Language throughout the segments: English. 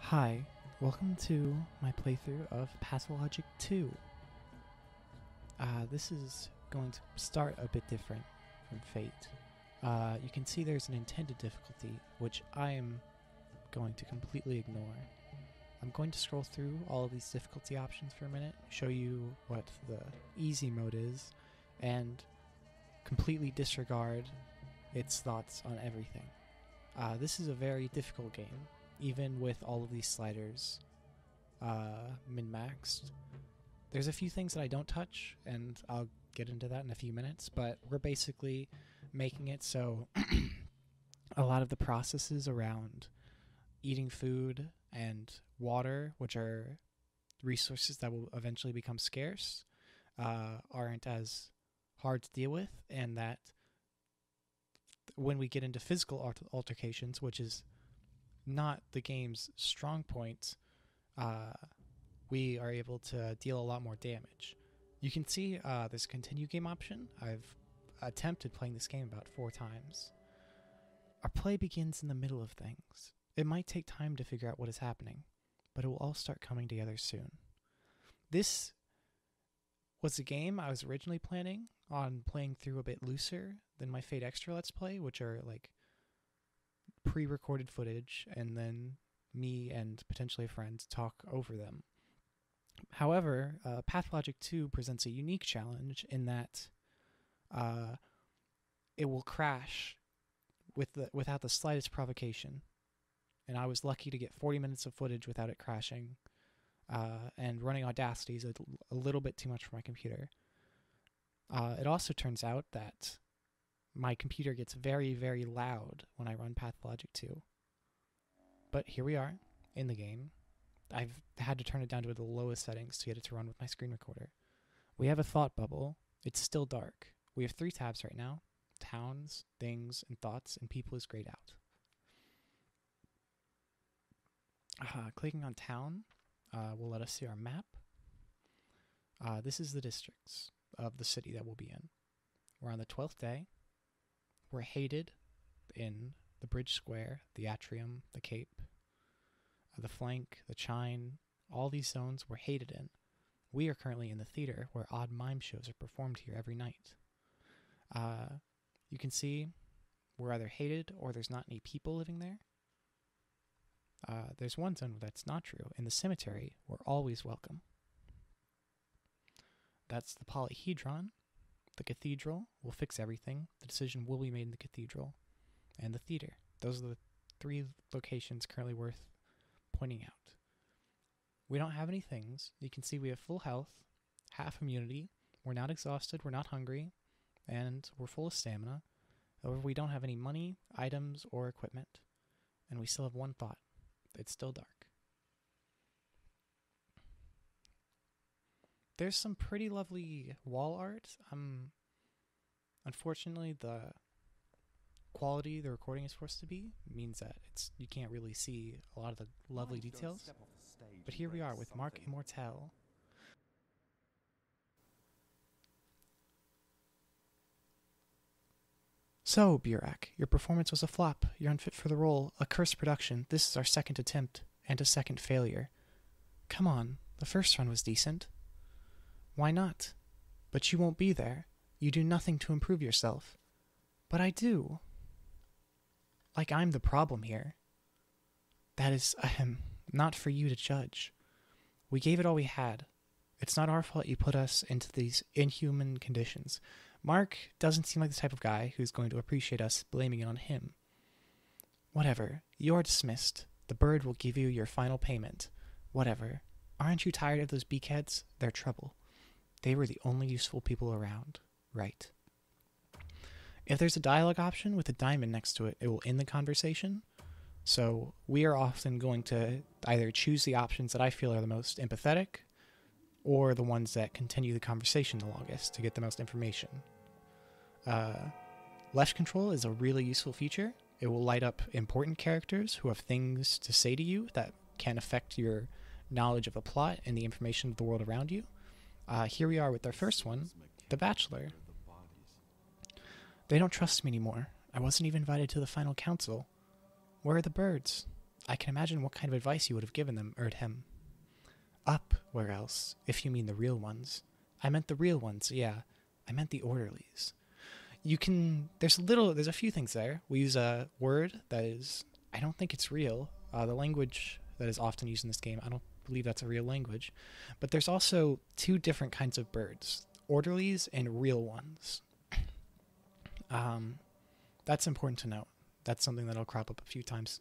Hi, welcome to my playthrough of Pathologic 2. This is going to start a bit different from Fate. You can see there's an intended difficulty, which I am going to completely ignore. I'm going to scroll through all of these difficulty options for a minute, show you what the easy mode is, and completely disregard its thoughts on everything. This is a very difficult game, even with all of these sliders min-maxed. There's a few things that I don't touch, and I'll get into that in a few minutes, but we're basically making it so a lot of the processes around eating food and water, which are resources that will eventually become scarce, aren't as hard to deal with, and that when we get into physical altercations, which is not the game's strong point, we are able to deal a lot more damage. You can see this continue game option. I've attempted playing this game about 4 times. Our play begins in the middle of things. It might take time to figure out what is happening, but it will all start coming together soon. This was a game I was originally planning on playing through a bit looser than my Fate Extra Let's Play, which are like pre-recorded footage, and then me and potentially a friend talk over them. However, Pathologic 2 presents a unique challenge in that it will crash without the slightest provocation. And I was lucky to get 40 minutes of footage without it crashing, and running Audacity is a little bit too much for my computer. It also turns out that my computer gets very, very loud when I run Pathologic 2. But here we are, in the game. I've had to turn it down to the lowest settings to get it to run with my screen recorder. We have a thought bubble. It's still dark. We have 3 tabs right now: towns, things, and thoughts, and people is grayed out. Clicking on town will let us see our map. This is the districts of the city that we'll be in. We're on the 12th day. We're hated in the Bridge Square, the Atrium, the Cape, the Flank, the Chine. All these zones we're hated in. We are currently in the theater, where odd mime shows are performed here every night. You can see we're either hated or there's not any people living there. There's one zone where that's not true. In the cemetery, we're always welcome. That's the polyhedron. The cathedral will fix everything. The decision will be made in the cathedral. And the theater. Those are the 3 locations currently worth pointing out. We don't have any things. You can see we have full health, half immunity. We're not exhausted. We're not hungry. And we're full of stamina. However, we don't have any money, items, or equipment. And we still have one thought. It's still dark. There's some pretty lovely wall art. Unfortunately, the quality the recording is supposed to be means that you can't really see a lot of the lovely details. But here we are with Mark Immortel. So, Burak, your performance was a flop. You're unfit for the role. A cursed production. This is our 2nd attempt, and a 2nd failure. Come on, the first run was decent. Why not? But you won't be there. You do nothing to improve yourself. But I do. Like I'm the problem here. That is, not for you to judge. We gave it all we had. It's not our fault you put us into these inhuman conditions. Mark doesn't seem like the type of guy who's going to appreciate us blaming it on him. Whatever. You are dismissed. The bird will give you your final payment. Whatever. Aren't you tired of those beakheads? They're trouble. They were the only useful people around. Right. If there's a dialogue option with a diamond next to it, it will end the conversation. So we are often going to either choose the options that I feel are the most empathetic, or the ones that continue the conversation the longest to get the most information. Left control is a really useful feature. It will light up important characters who have things to say to you that can affect your knowledge of the plot and the information of the world around you. Here we are with our first one, The Bachelor. They don't trust me anymore. I wasn't even invited to the final council. Where are the birds? I can imagine what kind of advice you would have given them, or him. Up, where else, if you mean the real ones. I meant the real ones, yeah. I meant the orderlies. There's a few things there. We use a word that is, I don't think it's real. The language that is often used in this game, I don't believe that's a real language. But there's also two different kinds of birds, orderlies and real ones. That's important to note. That's something that'll crop up a few times.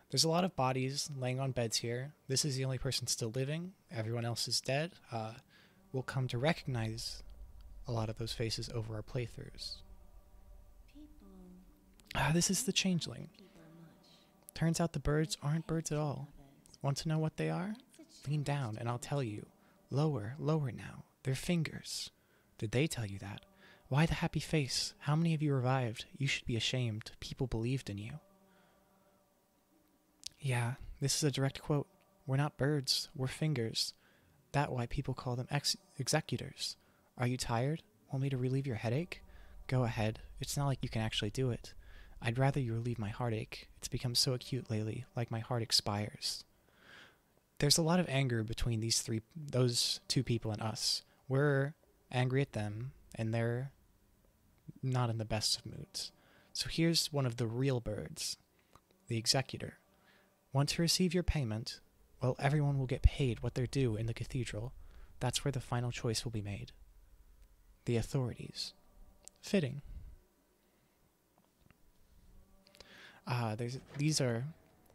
There's a lot of bodies laying on beds here. This is the only person still living. Everyone else is dead. We'll come to recognize a lot of those faces over our playthroughs. This is the changeling. Turns out the birds aren't birds at all. Want to know what they are? Lean down and I'll tell you. Lower, lower now. They're fingers. Did they tell you that? Why the happy face? How many of you revived? You should be ashamed. People believed in you. Yeah, this is a direct quote. We're not birds. We're fingers. That's why people call them executors. Are you tired? Want me to relieve your headache? Go ahead. It's not like you can actually do it. I'd rather you relieve my heartache. It's become so acute lately, like my heart expires. There's a lot of anger between those two people and us. We're angry at them, and they're not in the best of moods. So here's one of the real birds, the executor. Want to receive your payment? Well, everyone will get paid what they're due in the cathedral. That's where the final choice will be made. The authorities. Fitting. These are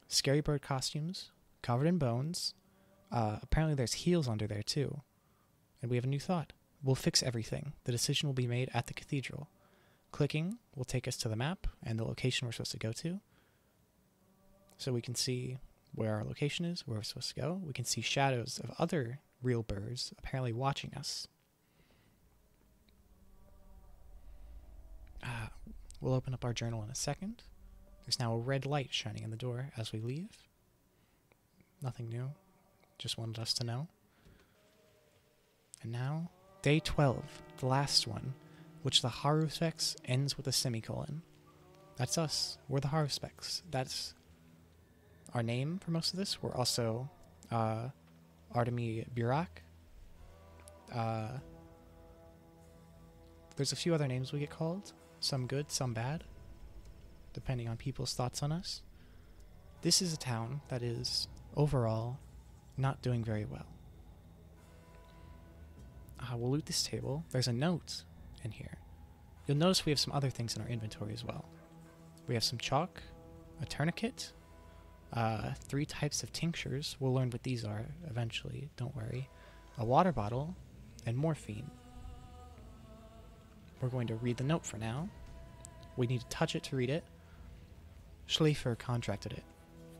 scary bird costumes, covered in bones. Apparently there's heels under there too. And we have a new thought. We'll fix everything. The decision will be made at the cathedral. Clicking will take us to the map and the location we're supposed to go to. So we can see where our location is, where we're supposed to go. We can see shadows of other real birds apparently watching us. We'll open up our journal in a second. There's now a red light shining in the door as we leave. Nothing new. Just wanted us to know. And now, day 12, the last one, which the Haruspects ends with a semicolon. That's us. We're the Haruspects. That's our name for most of this. We're also Artemi Burak. There's a few other names we get called. Some good, some bad, depending on people's thoughts on us. This is a town that is, overall, not doing very well. We'll loot this table. There's a note in here. You'll notice we have some other things in our inventory as well. We have some chalk, a tourniquet, 3 types of tinctures. We'll learn what these are eventually, don't worry. A water bottle, and morphine. We're going to read the note for now. We need to touch it to read it. Schleifer contracted it.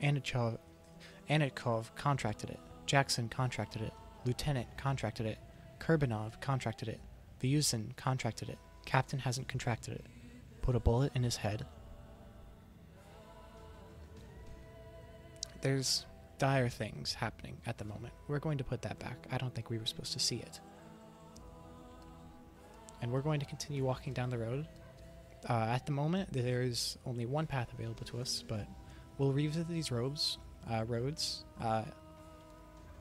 Anitkov contracted it. Jackson contracted it. Lieutenant contracted it. Kurbanov contracted it. Vyuzin contracted it. Captain hasn't contracted it. Put a bullet in his head. There's dire things happening at the moment. We're going to put that back. I don't think we were supposed to see it. And we're going to continue walking down the road. At the moment, there's only one path available to us, but we'll revisit these roads at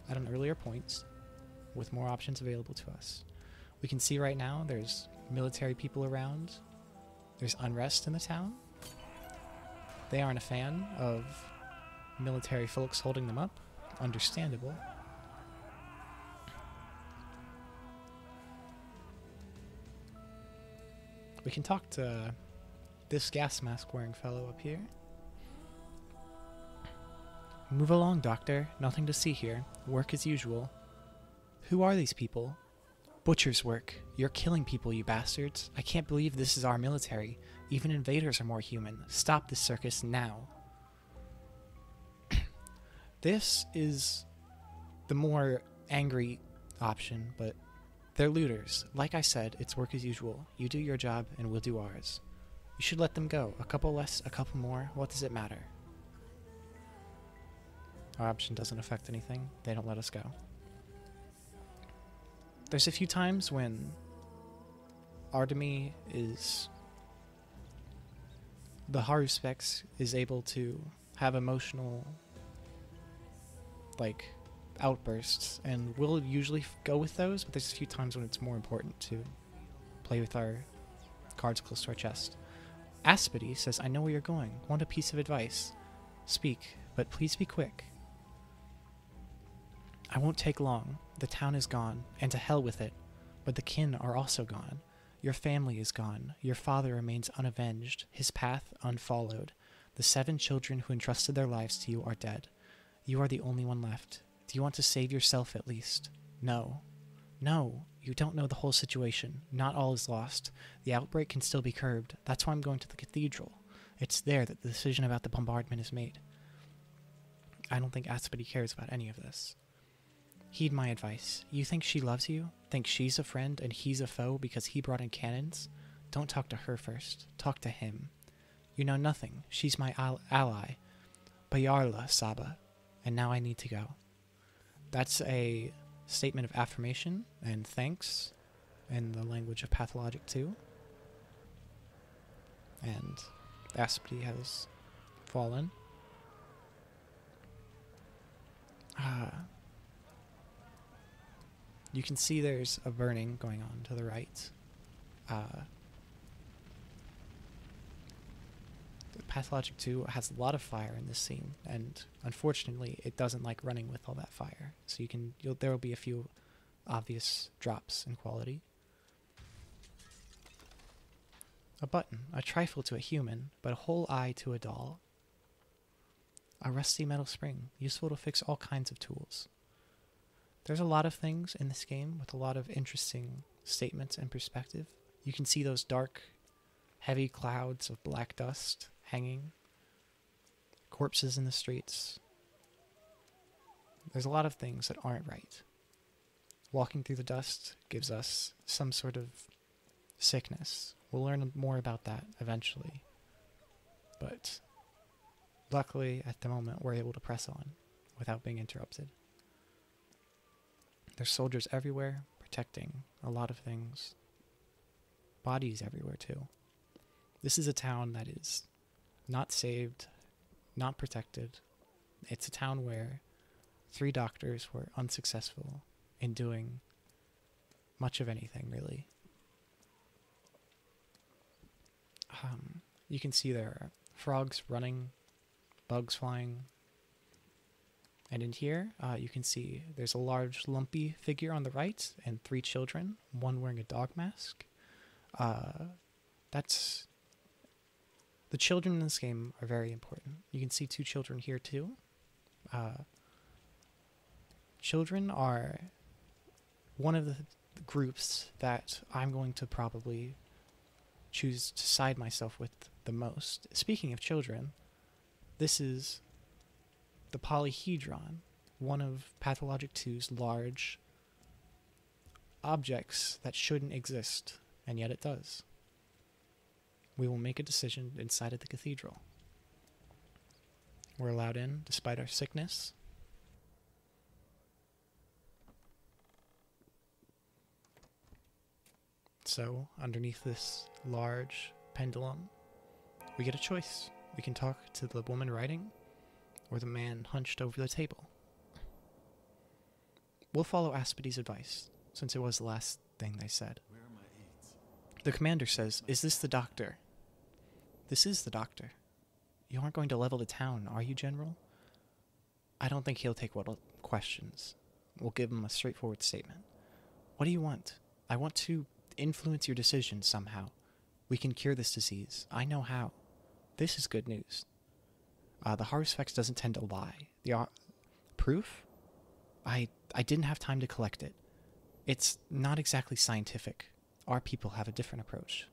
an earlier point with more options available to us. We can see right now there's military people around. There's unrest in the town. They aren't a fan of military folks holding them up. Understandable. We can talk to this gas mask wearing fellow up here. Move along, Doctor. Nothing to see here. Work as usual. Who are these people? Butcher's work. You're killing people, you bastards. I can't believe this is our military. Even invaders are more human. Stop this circus now. This is the more angry option, but they're looters. Like I said, it's work as usual. You do your job, and we'll do ours. You should let them go. A couple less, a couple more. What does it matter? Our option doesn't affect anything. They don't let us go. There's a few times when Artemi is... the Haruspects is able to have emotional like, outbursts, and we'll usually go with those, but there's a few times when it's more important to play with our cards close to our chest. Aspity says, I know where you're going. Want a piece of advice? Speak, but please be quick. I won't take long. The town is gone, and to hell with it. But the kin are also gone. Your family is gone. Your father remains unavenged, his path unfollowed. The 7 children who entrusted their lives to you are dead. You are the only one left. Do you want to save yourself at least? No. No, you don't know the whole situation. Not all is lost. The outbreak can still be curbed. That's why I'm going to the cathedral. It's there that the decision about the bombardment is made. I don't think Aspity cares about any of this. Heed my advice. You think she loves you? Think she's a friend and he's a foe because he brought in cannons? Don't talk to her first. Talk to him. You know nothing. She's my ally. Bayarla, Saba. And now I need to go. That's a statement of affirmation and thanks in the language of Pathologic too. And Aspity has fallen. You can see there's a burning going on to the right. Pathologic 2 has a lot of fire in this scene, and unfortunately it doesn't like running with all that fire. So there will be a few obvious drops in quality. A button, a trifle to a human, but a whole eye to a doll. A rusty metal spring, useful to fix all kinds of tools. There's a lot of things in this game with a lot of interesting statements and perspective. You can see those dark, heavy clouds of black dust hanging, corpses in the streets. There's a lot of things that aren't right. Walking through the dust gives us some sort of sickness. We'll learn more about that eventually. But luckily, at the moment, we're able to press on without being interrupted. There's soldiers everywhere, protecting a lot of things. Bodies everywhere, too. This is a town that is not saved, not protected. It's a town where 3 doctors were unsuccessful in doing much of anything, really. You can see there are frogs running, bugs flying. And in here, you can see there's a large lumpy figure on the right and 3 children, one wearing a dog mask. The children in this game are very important. You can see 2 children here too. Children are one of the groups that I'm going to probably choose to side myself with the most. Speaking of children, this is the polyhedron, one of Pathologic 2's large objects that shouldn't exist, and yet it does. We will make a decision inside of the cathedral. We're allowed in despite our sickness. So, underneath this large pendulum, we get a choice. We can talk to the woman writing, or the man hunched over the table. We'll follow Aspity's advice, since it was the last thing they said. Where are my aides? The commander says, "Is this the doctor?" "This is the doctor. You aren't going to level the town, are you, General?" I don't think he'll take questions. We'll give him a straightforward statement. "What do you want?" "I want to influence your decisions somehow. We can cure this disease. I know how." This is good news. The Harusfex doesn't tend to lie. The proof? I didn't have time to collect it. It's not exactly scientific. Our people have a different approach.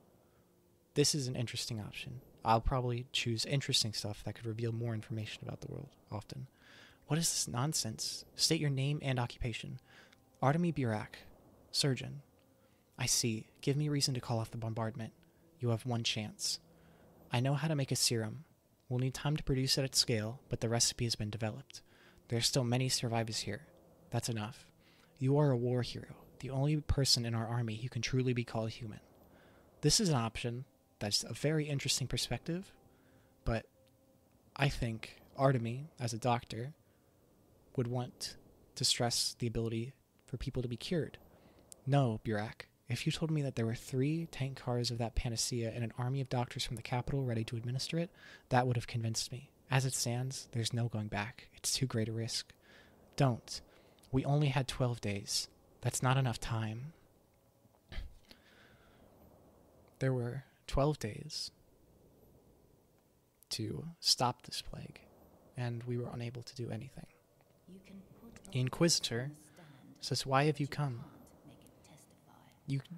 This is an interesting option. I'll probably choose interesting stuff that could reveal more information about the world, often. What is this nonsense? State your name and occupation. Artemy Burak, surgeon. I see. Give me reason to call off the bombardment. You have 1 chance. I know how to make a serum. We'll need time to produce it at scale, but the recipe has been developed. There are still many survivors here. That's enough. You are a war hero, the only person in our army who can truly be called human. This is an option that's a very interesting perspective, but I think Artemy, as a doctor, would want to stress the ability for people to be cured. No, Burak. If you told me that there were 3 tank cars of that panacea and an army of doctors from the capital ready to administer it, that would have convinced me. As it stands, there's no going back. It's too great a risk. Don't. We only had 12 days. That's not enough time. There were 12 days to stop this plague, and we were unable to do anything. The Inquisitor says, "Why have you come?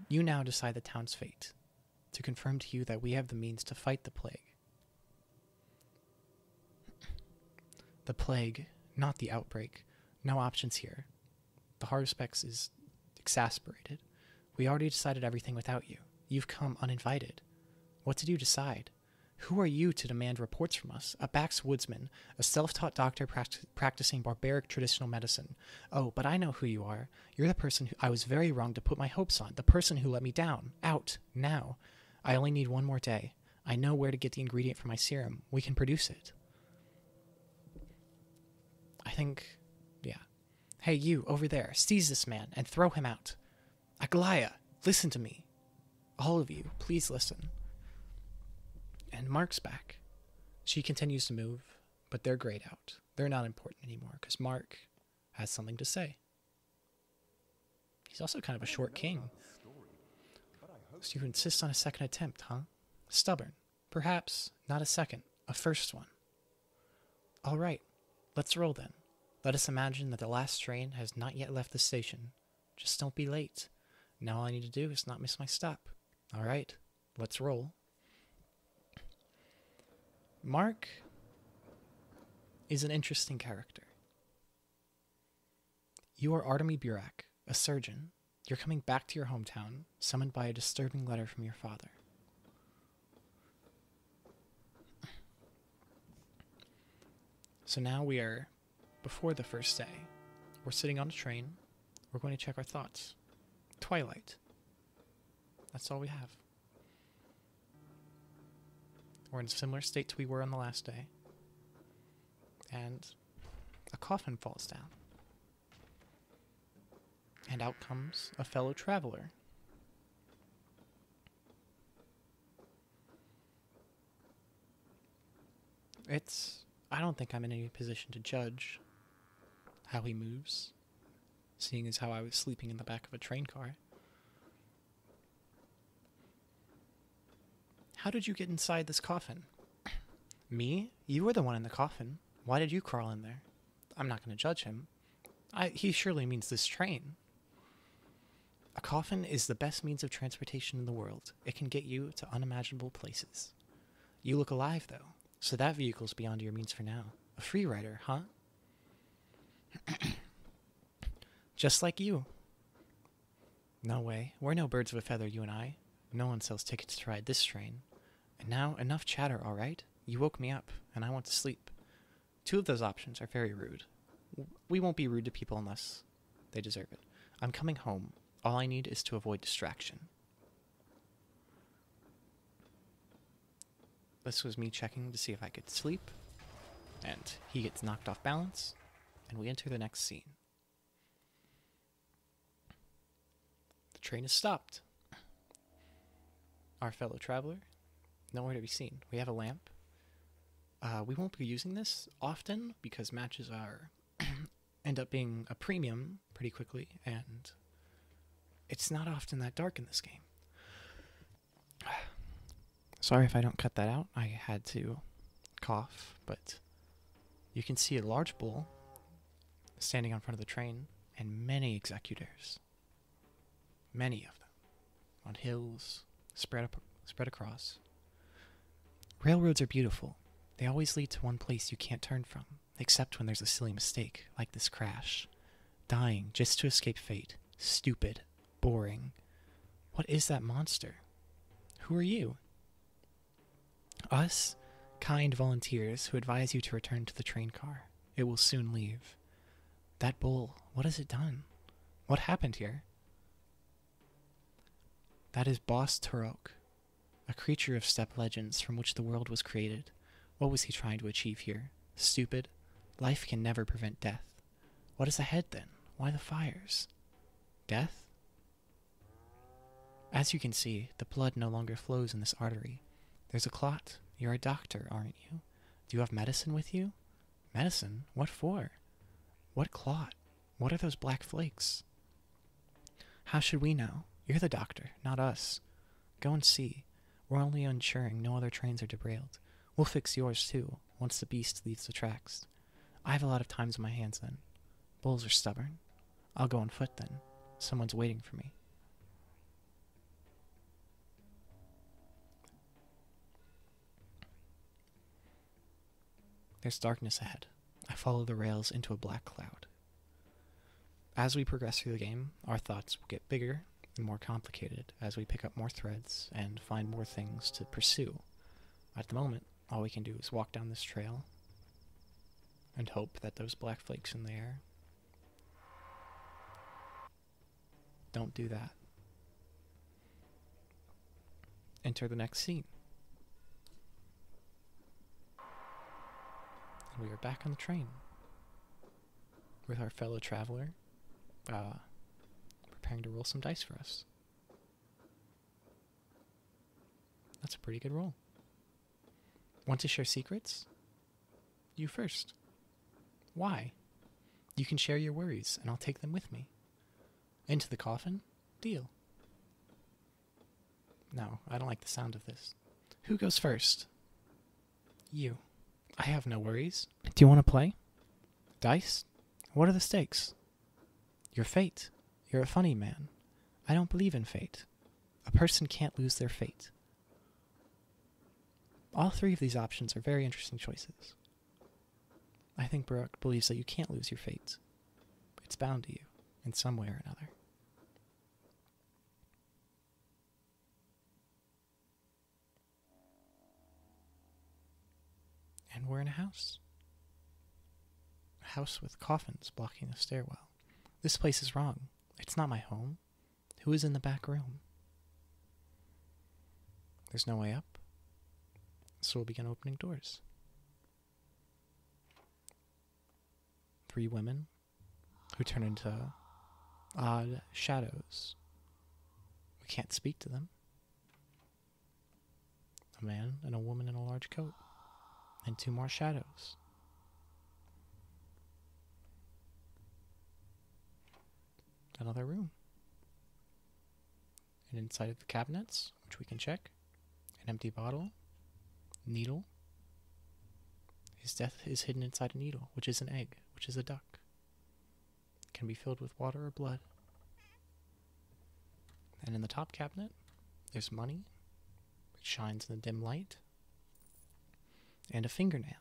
You now decide the town's fate, to confirm to you that we have the means to fight the plague. The plague, not the outbreak. No options here. The Haruspex is exasperated. We already decided everything without you. You've come uninvited. What did you decide? Who are you to demand reports from us? A backwoodsman, a self-taught doctor practicing barbaric traditional medicine. Oh, but I know who you are. You're the person who I was very wrong to put my hopes on, the person who let me down. Out, now. I only need 1 more day. I know where to get the ingredient for my serum. We can produce it." I think, yeah. "Hey, you, over there, seize this man and throw him out. Aglaya, listen to me. All of you, please listen." And Mark's back. She continues to move, but they're grayed out. They're not important anymore, because Mark has something to say. He's also kind of a short king. So you insist on a second attempt, huh? Stubborn. Perhaps not a second, a first one. All right, let's roll then. Let us imagine that the last train has not yet left the station. Just don't be late. Now all I need to do is not miss my stop. All right, let's roll. Mark is an interesting character. You are Artemy Burak, a surgeon. You're coming back to your hometown, summoned by a disturbing letter from your father. So now we are before the first day. We're sitting on a train. We're going to check our thoughts. Twilight. That's all we have. We're in a similar state to we were on the last day. And a coffin falls down. And out comes a fellow traveler. I don't think I'm in any position to judge how he moves, seeing as how I was sleeping in the back of a train car. How did you get inside this coffin? Me? You were the one in the coffin. Why did you crawl in there? I'm not going to judge him. He surely means this train. A coffin is the best means of transportation in the world. It can get you to unimaginable places. You look alive, though, so that vehicle's beyond your means for now. A free rider, huh? Just like you. No way. We're no birds of a feather, you and I. No one sells tickets to ride this train. And now, enough chatter, all right? You woke me up, and I want to sleep. 2 of those options are very rude. We won't be rude to people unless they deserve it. I'm coming home. All I need is to avoid distraction. This was me checking to see if I could sleep, and he gets knocked off balance, and we enter the next scene. The train is stopped. Our fellow traveler, nowhere to be seen. We have a lamp. We won't be using this often because matches end up being a premium pretty quickly, and it's not often that dark in this game. Sorry if I don't cut that out. I had to cough, but you can see a large bull standing in front of the train and many executors. Many of them on hills spread across. Railroads are beautiful. They always lead to one place you can't turn from, except when there's a silly mistake, like this crash. Dying just to escape fate. Stupid. Boring. What is that monster? Who are you? Us? Kind volunteers who advise you to return to the train car. It will soon leave. That bull, what has it done? What happened here? That is Boss Turok, a creature of steppe legends from which the world was created. What was he trying to achieve here? Stupid. Life can never prevent death. What is ahead then? Why the fires? Death? As you can see, the blood no longer flows in this artery. There's a clot. You're a doctor, aren't you? Do you have medicine with you? Medicine? What for? What clot? What are those black flakes? How should we know? You're the doctor, not us. Go and see. We're only ensuring no other trains are derailed. We'll fix yours, too, once the beast leaves the tracks. I have a lot of times on my hands then. Bulls are stubborn. I'll go on foot then. Someone's waiting for me. There's darkness ahead. I follow the rails into a black cloud. As we progress through the game, our thoughts will get bigger and more complicated as we pick up more threads and find more things to pursue. At the moment, all we can do is walk down this trail and hope that those black flakes in the air don't do that. Enter the next scene. And we are back on the train with our fellow traveler, preparing to roll some dice for us. That's a pretty good roll. Want to share secrets? You first. Why? You can share your worries, and I'll take them with me. Into the coffin? Deal. No, I don't like the sound of this. Who goes first? You. I have no worries. Do you want to play? Dice? What are the stakes? Your fate. You're a funny man. I don't believe in fate. A person can't lose their fate. All three of these options are very interesting choices. I think Brooke believes that you can't lose your fate. It's bound to you, in some way or another. And we're in a house. A house with coffins blocking the stairwell. This place is wrong. It's not my home. Who is in the back room? There's no way up. So we'll begin opening doors. 3 women who turn into odd shadows. We can't speak to them. A man and a woman in a large coat. And 2 more shadows. Another room. And inside of the cabinets, which we can check, an empty bottle, needle. His death is hidden inside a needle, which is an egg, which is a duck. It can be filled with water or blood. And in the top cabinet, there's money. It shines in the dim light. And a fingernail.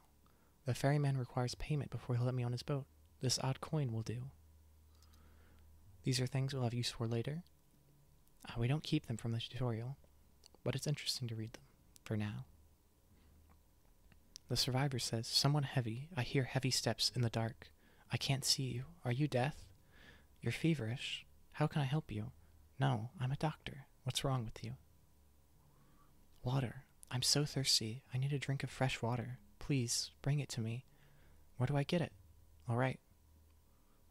The ferryman requires payment before he'll let me on his boat. This odd coin will do. These are things we'll have use for later. We don't keep them from the tutorial, but it's interesting to read them, for now. The survivor says, "Someone heavy. I hear heavy steps in the dark. I can't see you. Are you Death? You're feverish. How can I help you? No, I'm a doctor. What's wrong with you? Water. I'm so thirsty. I need a drink of fresh water. Please, bring it to me. Where do I get it? All right.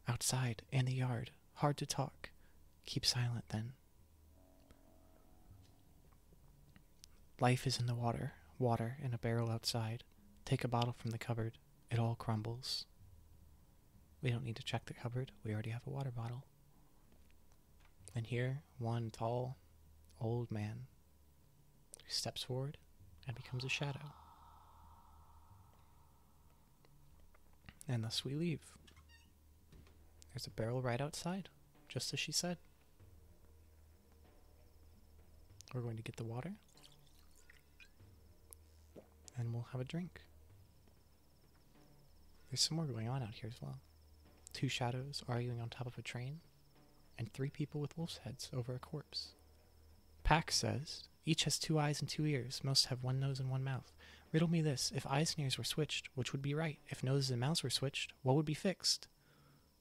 Outside, in the yard. Hard to talk. Keep silent then. Life is in the water. Water in a barrel outside. Take a bottle from the cupboard. It all crumbles. We don't need to check the cupboard. We already have a water bottle. And here, one tall, old man who steps forward and becomes a shadow. And thus we leave. There's a barrel right outside, just as she said. We're going to get the water. And we'll have a drink. There's some more going on out here as well. 2 shadows arguing on top of a train, and 3 people with wolf's heads over a corpse. Pax says, each has 2 eyes and 2 ears, most have 1 nose and 1 mouth. Riddle me this, if eyes and ears were switched, which would be right? If noses and mouths were switched, what would be fixed?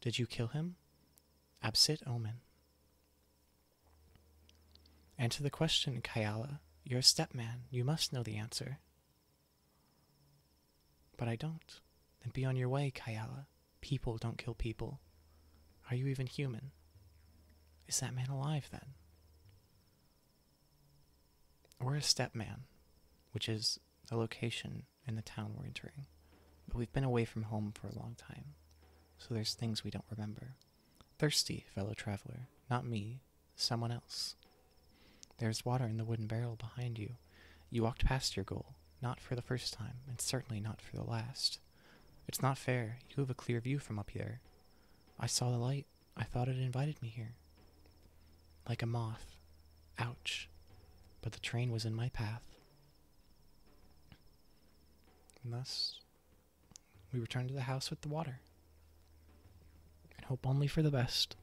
Did you kill him? Absit omen. Answer the question, Kayala. You're a stepman. You must know the answer. But I don't. Then be on your way, Kayala. People don't kill people. Are you even human? Is that man alive then? We're a step man, which is a location in the town we're entering. But we've been away from home for a long time, so there's things we don't remember. Thirsty, fellow traveler. Not me, someone else. There's water in the wooden barrel behind you. You walked past your goal, not for the first time, and certainly not for the last. It's not fair. You have a clear view from up there. I saw the light. I thought it invited me here. Like a moth. Ouch. But the train was in my path. And thus, we return to the house with the water. And hope only for the best.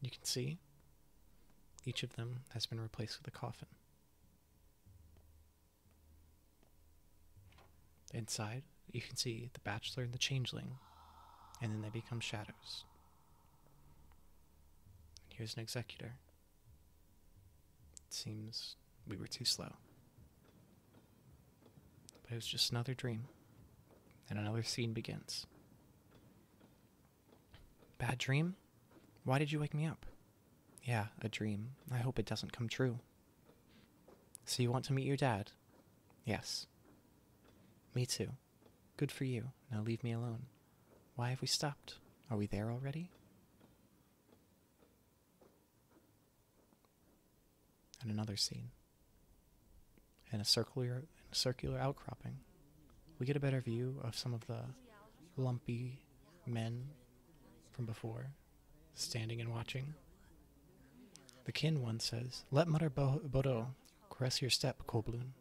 You can see each of them has been replaced with a coffin. Inside, you can see the bachelor and the changeling, and then they become shadows. And here's an executor. It seems we were too slow. But it was just another dream, and another scene begins. Bad dream? Why did you wake me up? Yeah, a dream. I hope it doesn't come true. So you want to meet your dad? Yes. Me too. Good for you. Now leave me alone. Why have we stopped? Are we there already? And another scene. In a circular outcropping, we get a better view of some of the lumpy men from before, standing and watching. The kin one says, "Let Mother Bodo caress your step, Kobloon.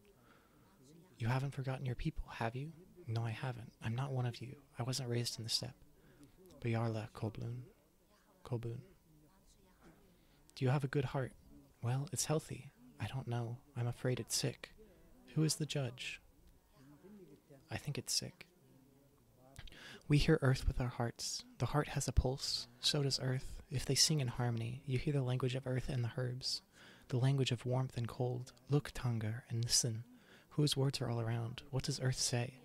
You haven't forgotten your people, have you?" No, I haven't. I'm not one of you. I wasn't raised in the steppe. Bayarla, Kobloon. Kobloon. Do you have a good heart? Well, it's healthy. I don't know. I'm afraid it's sick. Who is the judge? I think it's sick. We hear earth with our hearts. The heart has a pulse. So does earth. If they sing in harmony, you hear the language of earth and the herbs. The language of warmth and cold. Look, Tonga, and listen. Whose words are all around? What does earth say?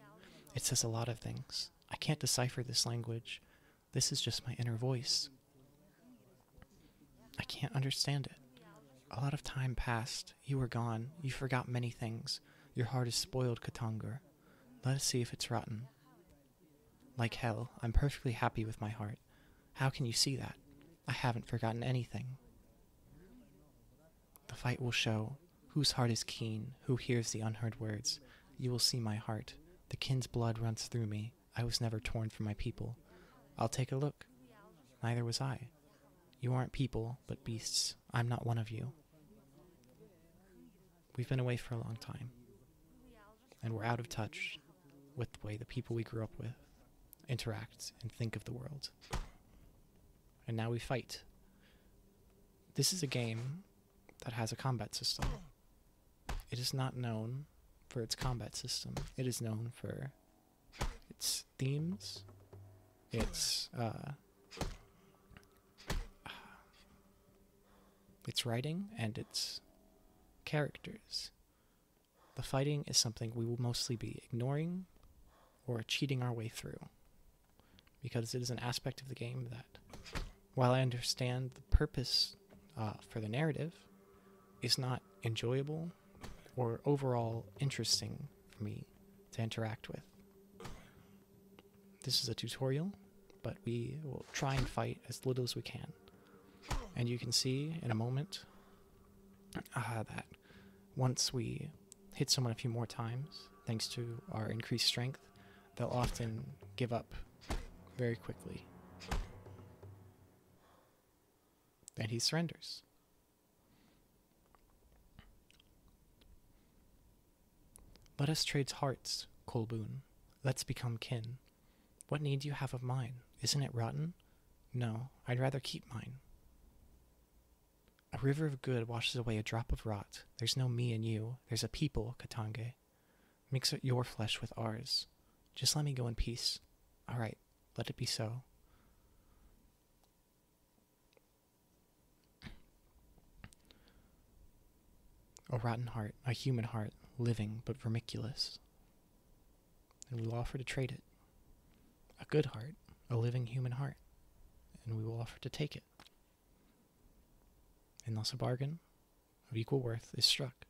It says a lot of things. I can't decipher this language. This is just my inner voice. I can't understand it. A lot of time passed. You were gone. You forgot many things. Your heart is spoiled, Katangar. Let us see if it's rotten. Like hell, I'm perfectly happy with my heart. How can you see that? I haven't forgotten anything. The fight will show whose heart is keen, who hears the unheard words. You will see my heart. The kin's blood runs through me. I was never torn from my people. I'll take a look. Neither was I. You aren't people, but beasts. I'm not one of you. We've been away for a long time, and we're out of touch with the way the people we grew up with interact and think of the world. And now we fight. This is a game that has a combat system. It is not known for its combat system. It is known for its themes, its writing, and its characters. The fighting is something we will mostly be ignoring or cheating our way through, because it is an aspect of the game that, while I understand the purpose for the narrative, is not enjoyable or overall interesting for me to interact with. This is a tutorial, but we will try and fight as little as we can. And you can see in a moment that once we hit someone a few more times, thanks to our increased strength, they'll often give up very quickly. And he surrenders. Let us trade hearts, Kolboon. Let's become kin. What need do you have of mine? Isn't it rotten? No, I'd rather keep mine. A river of good washes away a drop of rot. There's no me and you. There's a people, Katange. Mix your flesh with ours. Just let me go in peace. All right, let it be so. A rotten heart, a human heart, living but vermiculous. And we will offer to trade it. A good heart, a living human heart. And we will offer to take it. And thus a bargain of equal worth is struck.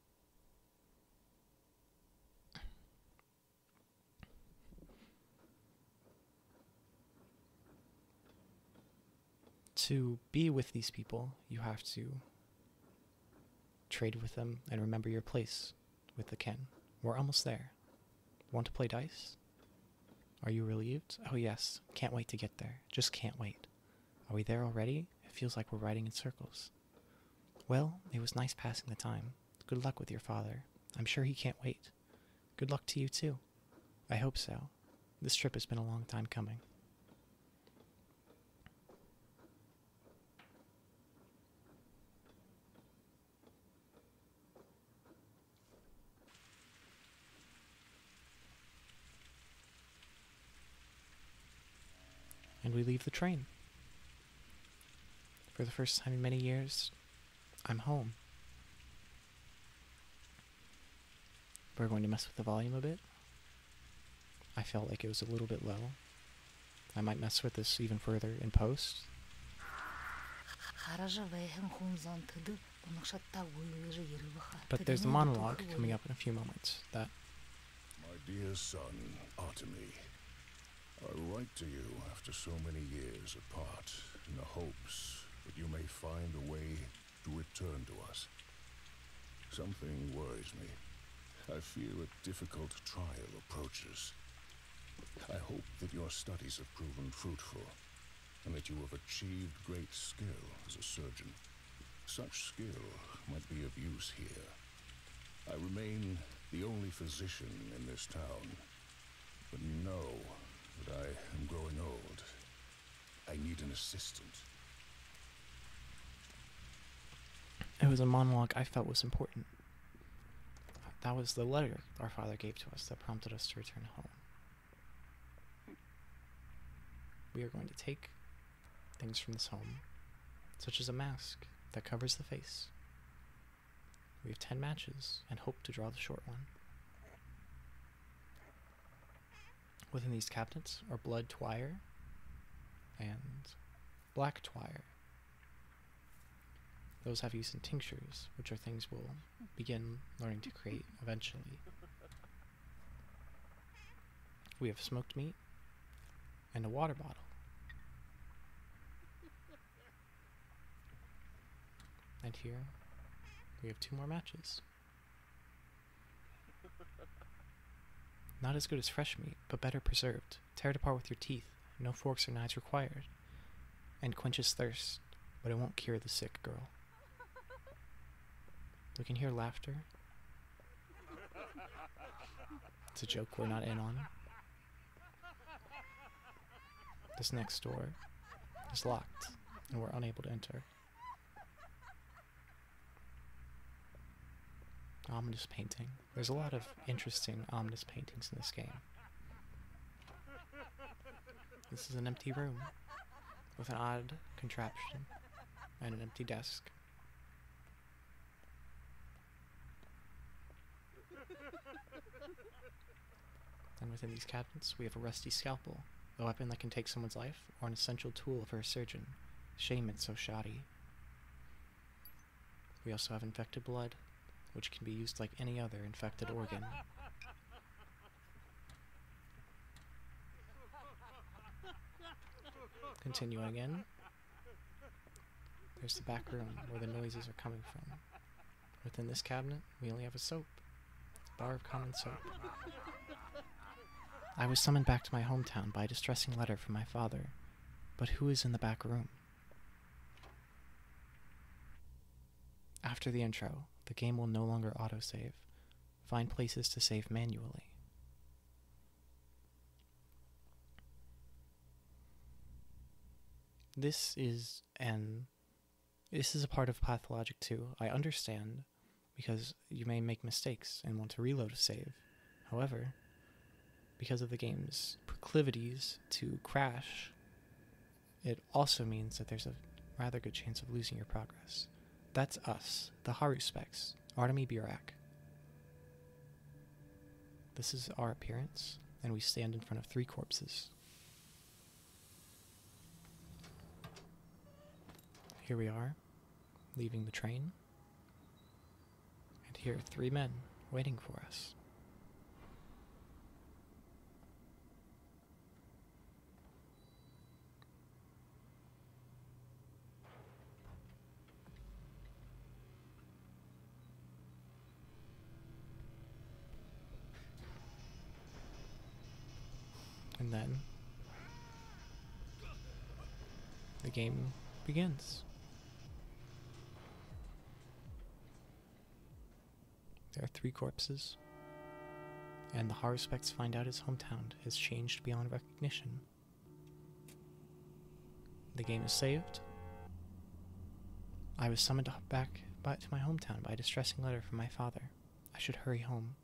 To be with these people, you have to trade with them and remember your place with the kin. We're almost there. Want to play dice? Are you relieved? Oh yes, can't wait to get there. Just can't wait. Are we there already? It feels like we're riding in circles. Well, it was nice passing the time. Good luck with your father. I'm sure he can't wait. Good luck to you too. I hope so. This trip has been a long time coming. And we leave the train. For the first time in many years, I'm home. We're going to mess with the volume a bit. I felt like it was a little bit low. I might mess with this even further in post. But there's a monologue coming up in a few moments that... My dear son, Artemi, I write to you after so many years apart in the hopes that you may find a way to return to us. Something worries me. I fear a difficult trial approaches. I hope that your studies have proven fruitful, and that you have achieved great skill as a surgeon. Such skill might be of use here. I remain the only physician in this town, but know that I am growing old. I need an assistant. It was a monologue I felt was important. That was the letter our father gave to us that prompted us to return home. We are going to take things from this home, such as a mask that covers the face. We have 10 matches and hope to draw the short one. Within these cabinets are blood twire and black twire. Those have use in tinctures, which are things we'll begin learning to create eventually. We have smoked meat and a water bottle. And here we have 2 more matches. Not as good as fresh meat, but better preserved. Tear it apart with your teeth. No forks or knives required. And quenches thirst, but it won't cure the sick girl. We can hear laughter. It's a joke we're not in on. This next door is locked, and we're unable to enter. Ominous painting. There's a lot of interesting ominous paintings in this game. This is an empty room with an odd contraption and an empty desk. And within these cabinets, we have a rusty scalpel, a weapon that can take someone's life, or an essential tool for a surgeon. Shame it's so shoddy. We also have infected blood, which can be used like any other infected organ. Continuing again, there's the back room where the noises are coming from. Within this cabinet, we only have a soap, a bar of common soap. I was summoned back to my hometown by a distressing letter from my father, but who is in the back room? After the intro, the game will no longer autosave. Find places to save manually. This is a part of Pathologic 2. I understand, because you may make mistakes and want to reload a save. However, because of the game's proclivities to crash, it also means that there's a rather good chance of losing your progress. That's us, the Haru specs. Artemy Burak. This is our appearance, and we stand in front of 3 corpses. Here we are, leaving the train, and here are 3 men waiting for us. And then the game begins. There are 3 corpses, and the Haruspecs find out his hometown has changed beyond recognition. The game is saved. I was summoned back to my hometown by a distressing letter from my father. I should hurry home.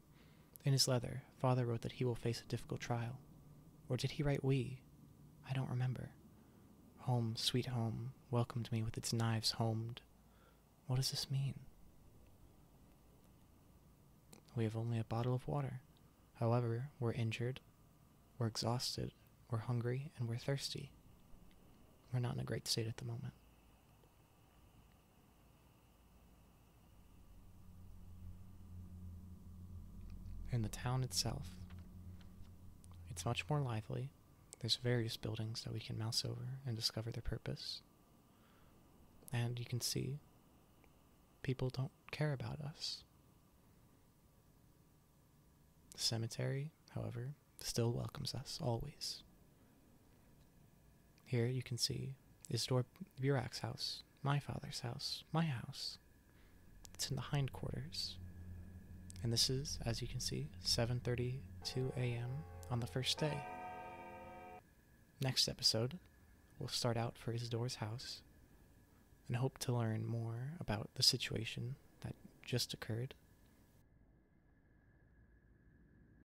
In his letter, father wrote that he will face a difficult trial. Or did he write we? I don't remember. Home, sweet home, welcomed me with its knives homed. What does this mean? We have only a bottle of water. However, we're injured, we're exhausted, we're hungry, and we're thirsty. We're not in a great state at the moment. In the town itself, it's much more lively. There's various buildings that we can mouse over and discover their purpose. And you can see people don't care about us. The cemetery, however, still welcomes us, always. Here you can see Isidore Burak's house, my father's house, my house. It's in the hindquarters. And this is, as you can see, 7:32 a.m. on the first day. Next episode, we'll start out for Isidore's house and hope to learn more about the situation that just occurred